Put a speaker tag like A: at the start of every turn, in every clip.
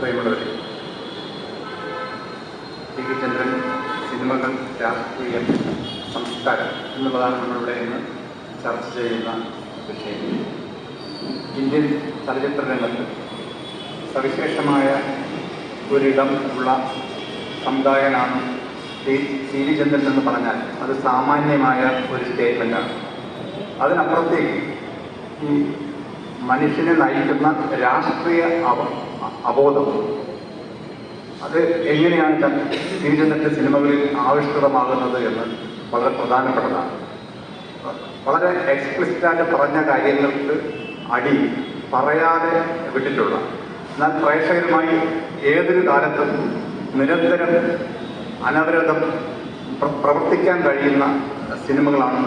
A: പ്രിയമുള്ളവരെ, T V ചന്ദ്രൻ സിനിമകൾ, രാഷ്ട്രീയം, സംസ്കാരം എന്നുള്ളതാണ് നമ്മളിവിടെ ഇന്ന് ചർച്ച ചെയ്യുന്ന വിഷയം. ഇന്ത്യൻ ചലച്ചിത്ര രംഗത്ത് സവിശേഷമായ ഒരിടം ഉള്ള സംവിധായകനാണ് ടി വി ചന്ദ്രൻ എന്ന് പറഞ്ഞാൽ അത് സാമാന്യമായ ഒരു സ്റ്റേറ്റ്മെൻറ്റാണ്. അതിനപ്പുറത്തേക്ക് ഈ മനുഷ്യനെ നയിക്കുന്ന രാഷ്ട്രീയ അബോധം അത് എങ്ങനെയാണ് ടി വി ചന്ദ്രൻ്റെ സിനിമകളിൽ ആവിഷ്കൃതമാകുന്നത് എന്ന് വളരെ പ്രധാനപ്പെട്ടതാണ്. വളരെ എക്സ്പ്ലിസിറ്റായിട്ട് പറഞ്ഞ കാര്യങ്ങൾക്ക് അടി പറയാതെ വിട്ടിട്ടുള്ള, എന്നാൽ പ്രേക്ഷകരുമായി ഏതൊരു കാലത്തും നിരന്തരം അനവരതം പ്രവർത്തിക്കാൻ കഴിയുന്ന സിനിമകളാണ്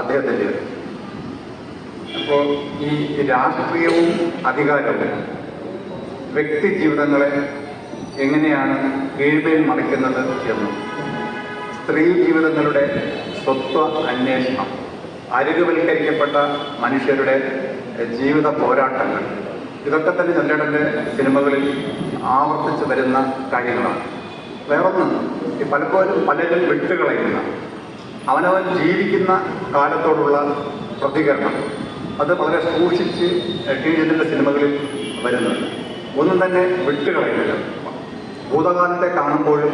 A: അദ്ദേഹത്തിൻ്റേത്. അപ്പോൾ ഈ രാഷ്ട്രീയവും അധികാരവും വ്യക്തി ജീവിതങ്ങളെ എങ്ങനെയാണ് കീഴ്മേൽ മറിക്കുന്നത് എന്നും, സ്ത്രീ ജീവിതങ്ങളുടെ സ്വത്വ അന്വേഷണം, അരികുവൽക്കരിക്കപ്പെട്ട മനുഷ്യരുടെ ജീവിത പോരാട്ടങ്ങൾ, ഇതൊക്കെ തന്നെ ചന്ദ്രേട്ടൻ്റെ സിനിമകളിൽ ആവർത്തിച്ച് വരുന്ന കാര്യങ്ങളാണ്. വേറൊന്ന്, പലരും വിട്ടുകളയുന്ന അവനവൻ ജീവിക്കുന്ന കാലത്തോടുള്ള പ്രതികരണം അത് വളരെ സൂക്ഷിച്ച് ടി വി ചന്ദ്രൻ്റെ സിനിമകളിൽ വരുന്നുണ്ട്. ഒന്നും തന്നെ വിട്ടുകളയുന്നില്ല. ഭൂതകാലത്തെ കാണുമ്പോഴും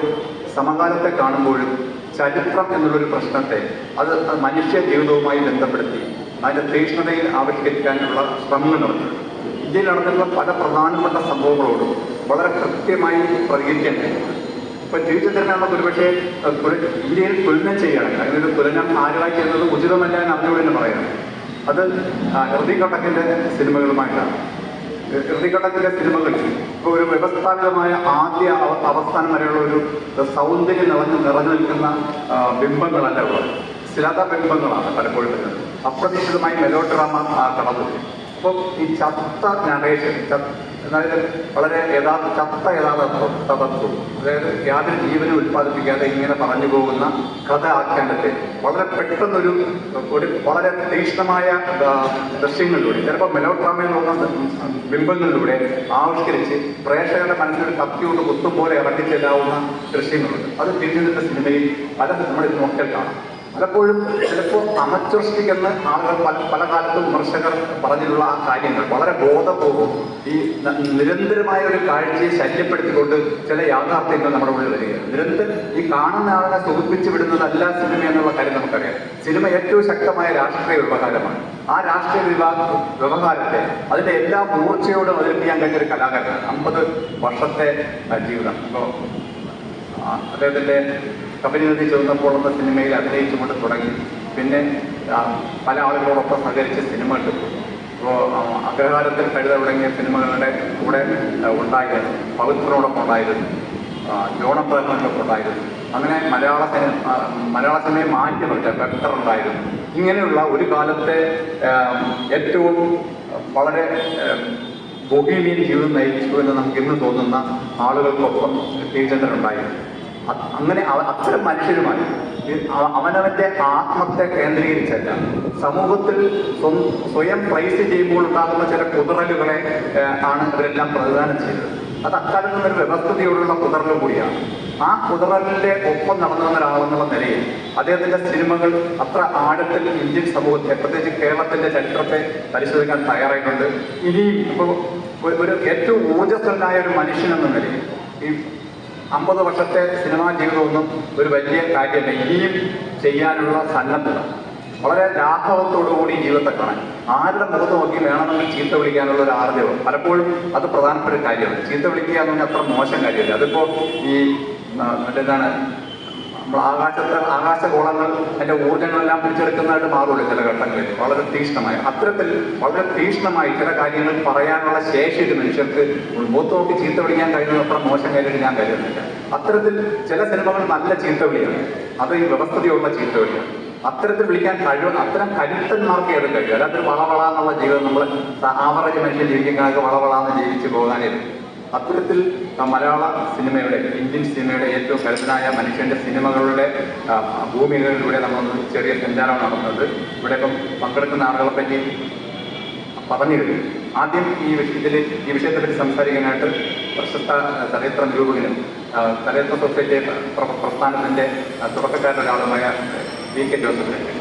A: സമകാലത്തെ കാണുമ്പോഴും ചരിത്രം എന്നുള്ളൊരു പ്രശ്നത്തെ അത് മനുഷ്യ ജീവിതവുമായി ബന്ധപ്പെടുത്തി അതിൻ്റെ തീക്ഷ്ണതയിൽ ആവിഷ്കരിക്കാനുള്ള ശ്രമങ്ങൾ നടത്തുന്നു. ഇന്ത്യയിൽ നടന്നിട്ടുള്ള പല പ്രധാനപ്പെട്ട സംഭവങ്ങളോടും വളരെ കൃത്യമായി പ്രതികരിക്കാൻ കഴിയും. ഇപ്പം ടി വി ചന്ദ്രനാണ് ഒരുപക്ഷെ ഇന്ത്യയിൽ തുലനം ചെയ്യുകയാണെങ്കിൽ, അങ്ങനെ ഒരു തുലനം ആരുമായി ചെയ്യുന്നത് ഉചിതമല്ല എന്ന് അറിഞ്ഞുകൊണ്ട് തന്നെ പറയാം. അത് ഹൃതിക് ഘട്ടക്കിൻ്റെ സിനിമകളുമായിട്ടാണ്. ഹൃതിക് ഘട്ടക്കിൻ്റെ സിനിമകളിൽ ഇപ്പോൾ ഒരു വ്യവസ്ഥാപിതമായ ആദ്യ അവസാനം വരെയുള്ള ഒരു സൗന്ദര്യം നിറഞ്ഞു നിൽക്കുന്ന ബിംബങ്ങളല്ല ഉള്ളത്, സ്ഥിരത ബിംബങ്ങളാണ് പലപ്പോഴും വരുന്നത്. അപ്രതീക്ഷിതമായി മെലോഡ്രാമ കടന്നു. അപ്പോൾ ഈ ചത്ത നറേഷൻ, അതായത് വളരെ യഥാർത്ഥത്വം, അതായത് യാതൊരു ജീവനും ഉൽപ്പാദിപ്പിക്കാതെ ഇങ്ങനെ പറഞ്ഞു പോകുന്ന കഥ ആഖ്യാനത്തെ വളരെ പെട്ടെന്നൊരു വളരെ തീക്ഷ്ണമായ ദൃശ്യങ്ങളിലൂടെ, ചിലപ്പോൾ മെലോഡ്രാമയിൽ തോന്നുന്ന ബിംബങ്ങളിലൂടെ ആവിഷ്കരിച്ച് പ്രേക്ഷകരുടെ മനസ്സിൽ കത്തിയോട് കുത്തും പോലെ ഇറക്കിച്ചെല്ലാവുന്ന ദൃശ്യങ്ങളുണ്ട്. അത് ടി വി ചന്ദ്രൻ്റെ സിനിമയിൽ നമ്മളിത് നോക്കിയാൽ കാണാം. പലപ്പോഴും ചിലപ്പോൾ അമച്വറിസ്റ്റിക് എന്ന് ആളുകൾ പല കാലത്തും വിമർശകർ പറഞ്ഞിട്ടുള്ള ആ കാര്യങ്ങൾ വളരെ ബോധപൂർവ്വം ഈ നിരന്തരമായ ഒരു കാഴ്ചയെ ശല്യപ്പെടുത്തിക്കൊണ്ട് ചില യാഥാർത്ഥ്യങ്ങൾ നമ്മുടെ ഉള്ളിൽ വരികയാണ്. നിരന്തരം ഈ കാണുന്ന ആളെ സുഖിപ്പിച്ചു വിടുന്നതല്ല സിനിമ എന്നുള്ള കാര്യം നമുക്കറിയാം. സിനിമ ഏറ്റവും ശക്തമായ രാഷ്ട്രീയ വ്യവഹാരമാണ്. ആ രാഷ്ട്രീയ വ്യവഹാരത്തെ അതിൻ്റെ എല്ലാ മൂർച്ചയോടും അവതരിപ്പിക്കാൻ കഴിഞ്ഞ ഒരു കലാകാരനാണ്. 50 വർഷത്തെ ജീവിതം. ഇപ്പോൾ അദ്ദേഹത്തിൻ്റെ കബനി നദി ചുവന്നപ്പോൾ എന്ന സിനിമയിൽ അഭിനയിച്ചുകൊണ്ട് തുടങ്ങി. പിന്നെ പല ആളുകളോടൊപ്പം സഹകരിച്ച് സിനിമ എടുത്തു. ഇപ്പോൾ അഗ്രഹാരത്തിൽ കഴുത തുടങ്ങിയ സിനിമകളുടെ കൂടെ ഉണ്ടായിരുന്നു, പവിത്രനോടൊപ്പം ഉണ്ടായിരുന്നു, ജോണബ്രഹ്മനോടൊപ്പം ഉണ്ടായിരുന്നു. അങ്ങനെ മലയാള സിനിമയെ മാറ്റി നിർത്തിയ വെക്ടർ ഉണ്ടായിരുന്നു. ഇങ്ങനെയുള്ള ഒരു കാലത്തെ ഏറ്റവും വളരെ ബൊഹീമിയൻ ജീവിതം നയിച്ചു എന്ന് നമുക്ക് ഇന്ന് തോന്നുന്ന ആളുകൾക്കൊപ്പം ടി വി ചന്ദ്രൻ ഉണ്ടായിരുന്നു. അങ്ങനെ അത്തരം മനുഷ്യരുമായി അവനവൻ്റെ ആത്മത്തെ കേന്ദ്രീകരിച്ചല്ല, സമൂഹത്തിൽ സ്വയം പ്രൈസ് ചെയ്യുമ്പോൾ ഉണ്ടാകുന്ന ചില കുതറലുകളെ ആണ് ഇവരെല്ലാം പ്രതിദാനം ചെയ്തത്. അത് അക്കാലത്ത് നിന്നൊരു വ്യവസ്ഥതയോടുള്ള കുതറൽ കൂടിയാണ്. ആ കുതറലിൻ്റെ ഒപ്പം നടന്നു വന്ന ഒരാളെന്നുള്ള നിലയിൽ അദ്ദേഹത്തിൻ്റെ സിനിമകൾ അത്ര ആഴത്തിൽ ഇന്ത്യൻ സമൂഹത്തെ, പ്രത്യേകിച്ച് കേരളത്തിൻ്റെ ചരിത്രത്തെ പരിശോധിക്കാൻ തയ്യാറായിട്ടുണ്ട്. ഇനിയും ഇപ്പോൾ ഒരു ഏറ്റവും ഊർജ്ജസ്വലനായ ഒരു മനുഷ്യനെന്ന നിലയിൽ ഈ 50 വർഷത്തെ സിനിമാ ജീവിതമൊന്നും ഒരു വലിയ കാര്യമല്ല. ഇനിയും ചെയ്യാനുള്ള സന്നദ്ധത, വളരെ ലാഘവത്തോടുകൂടി ജീവിതത്തെ കാണാൻ, ആരുടെ മുഖത്ത് നോക്കി വേണമെങ്കിൽ ചീത്ത വിളിക്കാനുള്ള ഒരു ആർജവം, പലപ്പോഴും അത് പ്രധാനപ്പെട്ട ഒരു കാര്യമാണ്. ചീത്ത വിളിക്കുക എന്ന് പറഞ്ഞാൽ അത്ര മോശം കാര്യമല്ല. അതിപ്പോൾ ഈ എന്താണ് നമ്മൾ ആകാശഗോളങ്ങൾ അതിൻ്റെ ഊർജ്ജങ്ങളെല്ലാം പിടിച്ചെടുക്കുന്നതായിട്ട് മാറുള്ളൂ ചില ഘട്ടങ്ങളിൽ. വളരെ തീക്ഷ്ണമായി, അത്തരത്തിൽ വളരെ തീക്ഷ്ണമായി ചില കാര്യങ്ങൾ പറയാനുള്ള ശേഷി ഒരു മനുഷ്യർക്ക് മുഖത്ത് നോക്കി ചീത്ത വിളിക്കാൻ കഴിയുന്നത് അത്ര മോശം കാര്യമായിട്ട് ഞാൻ കരുതുന്നില്ല. അത്തരത്തിൽ ചില സിനിമകൾ നല്ല ചീത്ത വിളിയാണ്, അത് ഈ വ്യവസ്ഥതയുള്ള ചീത്ത വിളിയാണ്. അത്തരത്തിൽ വിളിക്കാൻ അത്തരം കരുത്തന്മാർക്ക് അത് കഴിയും. അല്ലാത്തൊരു വളവളാന്നുള്ള ജീവിതം നമ്മൾ ആവറേജ് മനുഷ്യൻ ജീവിക്കുന്നതൊക്കെ വളവളാന്ന് ജീവിച്ച് പോകാനില്ല. അത്തരത്തിൽ മലയാള സിനിമയുടെ, ഇന്ത്യൻ സിനിമയുടെ ഏറ്റവും കരുത്തനായ മനുഷ്യൻ്റെ സിനിമകളുടെ ഭൂമികകളിലൂടെ നമ്മളൊന്ന് ചെറിയ സഞ്ചാരം നടന്നത്. ഇവിടെ ഇപ്പം പങ്കെടുക്കുന്ന ആളുകളെ പറ്റി പറഞ്ഞിരുന്നു. ആദ്യം ഈ വിഷയത്തെപ്പറ്റി സംസാരിക്കാനായിട്ട് പ്രശസ്ത ചലച്ചിത്ര നിരൂപകനും ചലച്ചിത്ര സൊസൈറ്റി പ്രസ്ഥാനത്തിൻ്റെ തുടക്കക്കാരൊരാളുമായ വി കെ ജോസഫിനെ